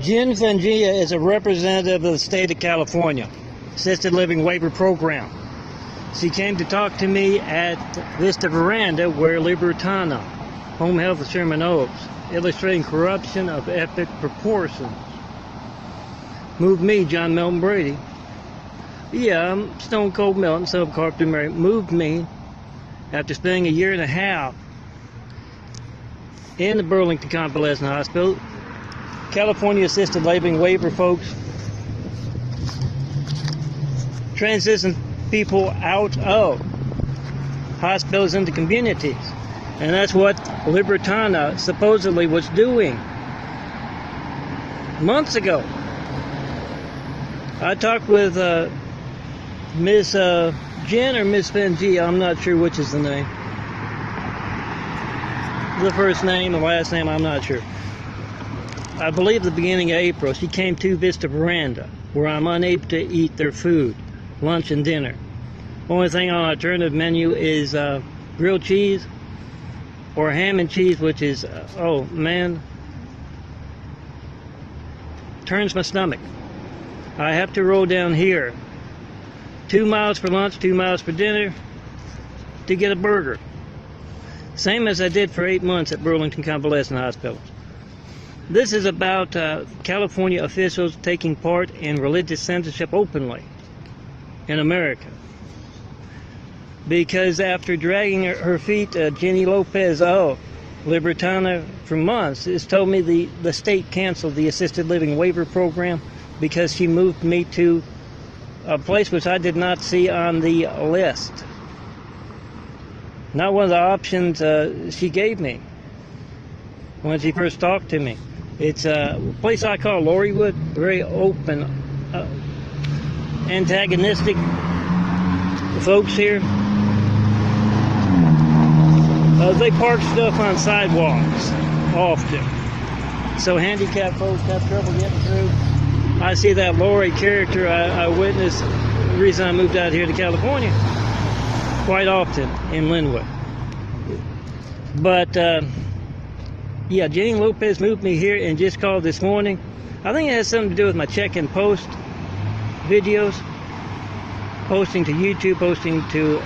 Jen Fangia is a representative of the state of California, Assisted Living Waiver Program. She came to talk to me at Vista Veranda where Libertana, Home Health of Sherman Oaks, illustrating corruption of epic proportions. Moved me, John Melton Brady. Yeah, I'm Stone Cold Melton, son of Carpenter Mary. Moved me after spending a year and a half in the Burlington Convalescent Hospital. California Assisted Living Waiver folks transition people out of hospitals into communities. And that's what Libertana supposedly was doing months ago. I talked with Miss Jen or Miss Fangia, I'm not sure which is the name. The first name, the last name, I'm not sure. I believe the beginning of April, she came to Vista Veranda, where I'm unable to eat their food, lunch and dinner. Only thing on the alternative menu is grilled cheese or ham and cheese, which is, oh man, turns my stomach. I have to roll down here 2 miles for lunch, 2 miles for dinner to get a burger. Same as I did for 8 months at Burlington Convalescent Hospital. This is about California officials taking part in religious censorship openly in America. Because after dragging her feet, Jenny Lopez, Libertana, for months, has told me the state canceled the Assisted Living Waiver Program because she moved me to a place which I did not see on the list. Not one of the options she gave me when she first talked to me. It's a place I call Laurie'S, very open, antagonistic folks here. They park stuff on sidewalks often, so handicapped folks have trouble getting through. I see that Laurie character I witnessed the reason I moved out here to California quite often in Linwood. But yeah, Jenny Lopez moved me here and just called this morning. I think it has something to do with my check and post videos, posting to YouTube, posting to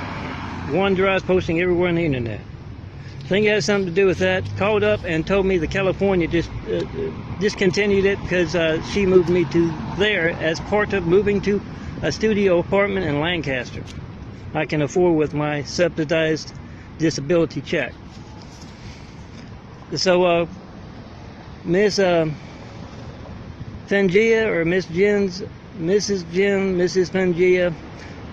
OneDrive, posting everywhere on the internet. I think it has something to do with that. Called up and told me the California just discontinued it because she moved me to there as part of moving to a studio apartment in Lancaster I can afford with my subsidized disability check. So Miss Fangia or Mrs. Fangia,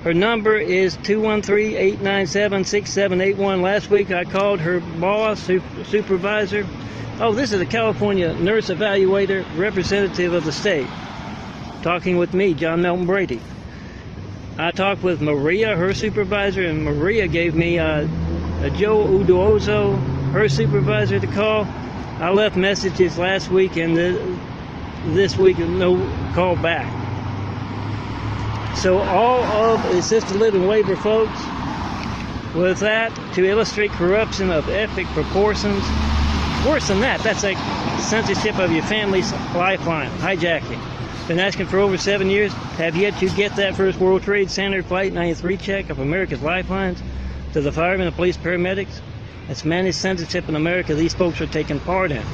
her number is 213-897-6781. Last week I called her boss, supervisor. Oh, this is a California nurse evaluator, representative of the state, talking with me, John Melton Brady. I talked with Maria, her supervisor, and Maria gave me Joe Uduozo, her supervisor, to call. I left messages last week and this week no call back. So all of assisted living waiver folks, with that, to illustrate corruption of epic proportions. Worse than that, that's like censorship of your family's lifeline, hijacking. Been asking for over 7 years, have yet to get that first World Trade Center Flight 93 check of America's lifelines to the firemen, the police, paramedics. It's managed censorship in America these folks are taking part in.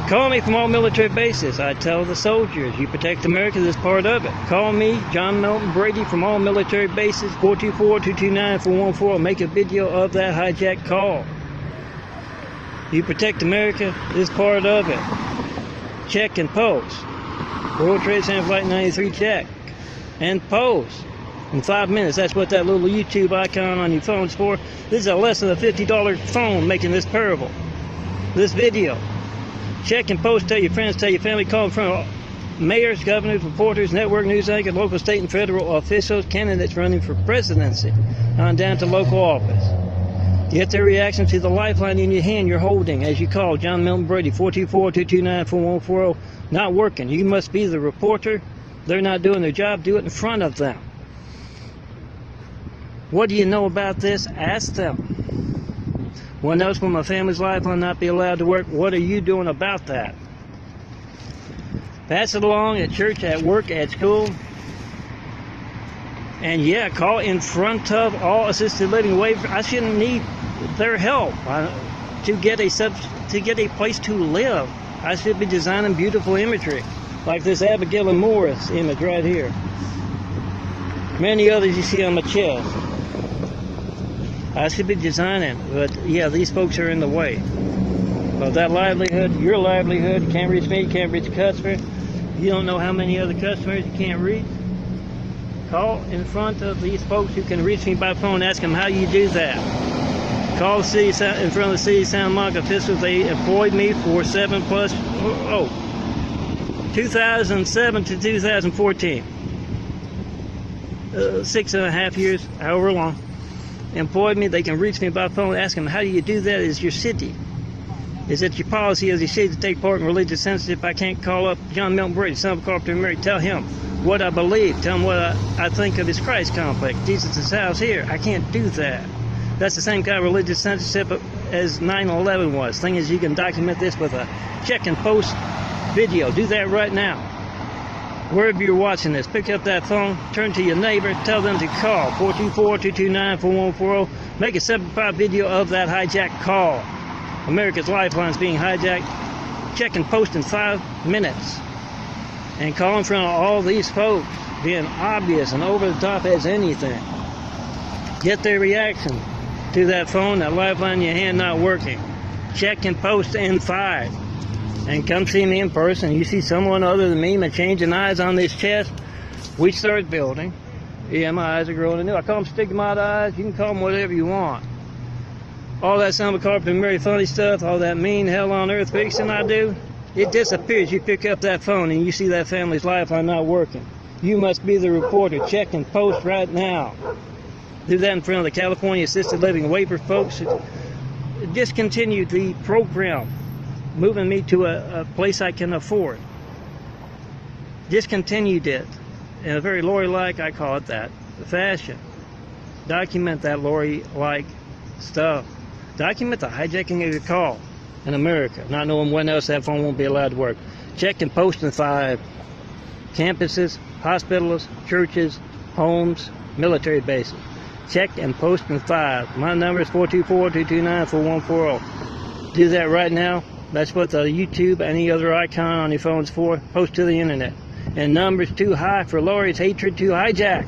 Call me from all military bases. I tell the soldiers, you protect America, this is part of it. Call me, John Melton Brady, from all military bases, 424-229-414. Make a video of that hijacked call. You protect America, this is part of it. Check and post. World Trade Center Flight 93 check. And post. In 5 minutes, that's what that little YouTube icon on your phone's for. This is a less than a $50 phone making this parable. This video. Check and post, tell your friends, tell your family, call in front of mayors, governors, reporters, network news anchors, local, state, and federal officials, candidates running for presidency, on down to local office. Get their reaction to the lifeline in your hand you're holding as you call John Melton Brady, 424-229-4140. Not working. You must be the reporter. They're not doing their job. Do it in front of them. What do you know about this? Ask them. When else will my family's life will not be allowed to work? What are you doing about that? Pass it along at church, at work, at school. And yeah, call in front of all assisted living waivers. I shouldn't need their help to get a place to live. I should be designing beautiful imagery, like this Abigail and Morris image right here. Many others you see on my chest. I should be designing, but yeah, these folks are in the way. Well, that livelihood, your livelihood, you can't reach me, you can't reach a customer. You don't know how many other customers you can't reach. Call in front of these folks who can reach me by phone. Ask them how you do that. Call the city in front of the city of Santa Monica officials. They employed me for 2007 to 2014. 6.5 years, however long. Employed me. They can reach me by phone. Ask them how do you do that? Is your city? Is it your policy as you city to take part in religious censorship? I can't call up John Milton Brady, son of a carpenter and Mary. Tell him what I believe. Tell him what I think of his Christ complex. Jesus' house here. I can't do that. That's the same kind of religious censorship as 9/11 was. Thing is, you can document this with a check and post video. Do that right now. Wherever you're watching this, pick up that phone, turn to your neighbor, tell them to call 424-229-4140. Make a 7.5 video of that hijacked call. America's Lifeline is being hijacked. Check and post in 5 minutes. And call in front of all these folks, being obvious and over the top as anything. Get their reaction to that phone, that lifeline in your hand not working. Check and post in 5. And come see me in person. You see someone other than me, my changing eyes on this chest, we start building. Yeah, my eyes are growing anew. I call them stigmatized eyes. You can call them whatever you want. All that son of a carpenter and Mary funny stuff, all that mean hell on earth fixing I do, it disappears. You pick up that phone and you see that family's lifeline not working. You must be the reporter. Check and post right now. Do that in front of the California Assisted Living waiver folks. Discontinued the program, moving me to a place I can afford. Discontinued it in a very Laurie-like, I call it that, fashion. Document that Laurie-like stuff. Document the hijacking of your call in America, not knowing when else that phone won't be allowed to work. Check and post in 5. Campuses, hospitals, churches, homes, military bases. Check and post in 5. My number is 424-229-4140. Do that right now. That's what the YouTube, any other icon on your phone's for. Post to the internet. And numbers too high for Laurie's hatred to hijack.